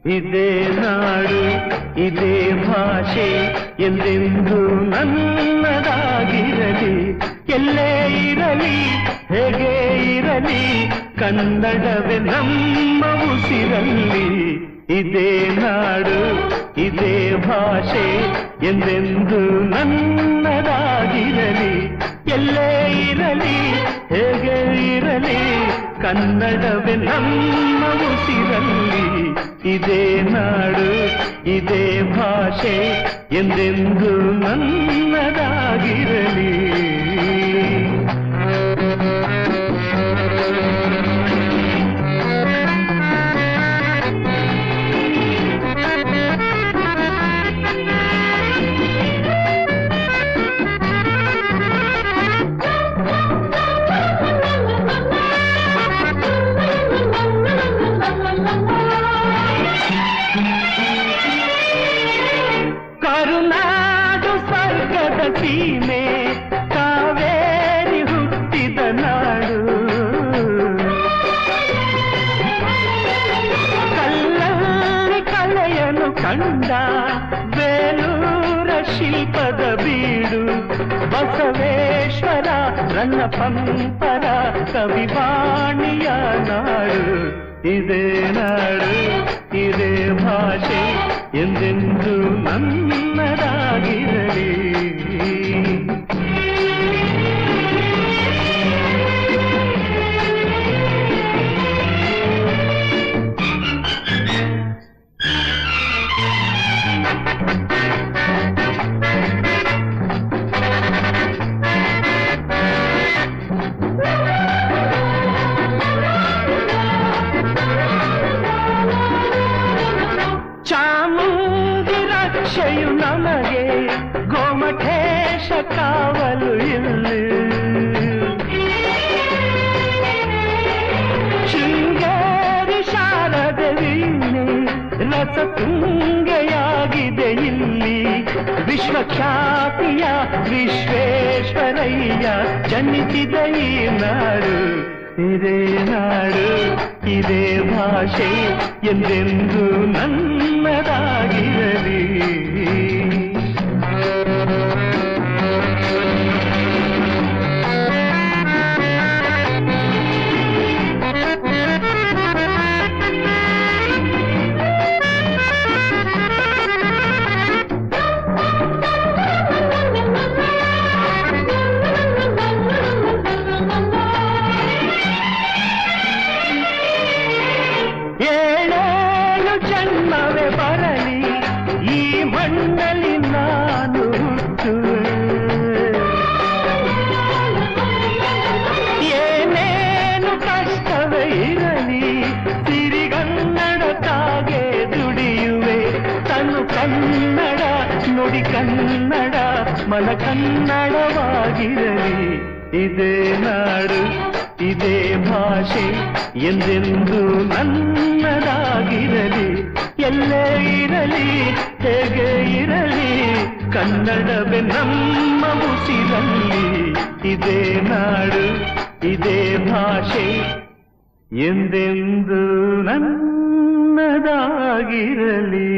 ಇದೇ ನಾಡು ಇದೇ ಭಾಷೆ ಎಂದೆಂದು ನನ್ನದಾಗಿರಲಿ. ಎಲ್ಲೇ ಇರಲಿ ಹೇಗೆ ಇರಲಿ ಕನ್ನಡವೇ ನಮ್ಮ ಉಸಿರಲ್ಲಿ. ಇದೇ ನಾಡು ಇದೇ ಭಾಷೆ ಎಂದೆಂದು ನನ್ನದಾಗಿರಲಿ. ಎಲ್ಲೇ ಇರಲಿ ಹೇಗೆ ಇರಲಿ ಕನ್ನಡವೇ ನಮ್ಮ ಉಸಿರಲ್ಲಿ. ಇದೇ ನಾಡು ಇದೇ ಭಾಷೆ ಎಂದೆಂದು ನನ್ನದಾಗಿರಲಿ. ಕರುನಾಡು ಸ್ವರ್ಗದ ಸೀಮೆ ಕಾವೇರಿ ಹುಟ್ಟಿದ ನಾಡು. ಕಲ್ಲಲ್ಲಿ ಕಲೆಯನ್ನು ಕಂಡ ಬೇಲೂರ ಶಿಲ್ಪದ ಬೀಡು. ಬಸವೇಶ್ವರ ರನ್ನ ಪಂಪರ ಕವಿವಾಣಿಯ ನಾಡು. ಇದೇ ನಾಡು ಇದೇ ಭಾಷೆ ಎಂದೆಂದು ನನ್ನದಾಗಿರಲಿ. ಚಾಮುಂಡಿ ರಕ್ಷೆಯು ನಮಗೆ ಗೋಮಠೇಶ ಕಾವಲು ಇಲ್ಲಿ. ಶೃಂಗೇರಿ ಶಾರದೆ ವೀಣೆ ರಸ ತುಂಗೆಯಾಗಿದೆ ಇಲ್ಲಿ. ವಿಶ್ವಖ್ಯಾತಿಯ ವಿಶ್ವೇಶ್ವರಯ್ಯ ಜನಿಸಿದ ಈ ನಾಡು. ಇದೇ ನಾಡು ಇದೇ ಭಾಷೆ ಎಂದೆಂದು ನನ್ನದಾಗಿರಲಿ. ಏಳೇಳು ಜನ್ಮವೇ ಬರಲಿ ಈ ಮಣ್ಣಲ್ಲಿ ನಾನು ಹುಟ್ಟುವೆ. ಏನೇನು ಕಷ್ಟವೇ ಇರಲಿ ಸಿರಿಗನ್ನಡ ತಾಗೆ ದುಡಿಯುವೆ. ತನು ಕನ್ನಡ ನುಡಿ ಕನ್ನಡ ಮನ ಕನ್ನಡವಾಗಿರಲಿ. ಇದೇ ನಾಡು ಇದೇ ಭಾಷೆ ಎಂದೆಂದು ನನ್ನದಾಗಿರಲಿ. ಎಲ್ಲೇ ಇರಲಿ ಹೇಗೆ ಇರಲಿ ಕನ್ನಡವೇ ನಮ್ಮ ಉಸಿರಲ್ಲಿ. ಇದೇ ನಾಡು ಇದೇ ಭಾಷೆ ಎಂದೆಂದು ನನ್ನದಾಗಿರಲಿ.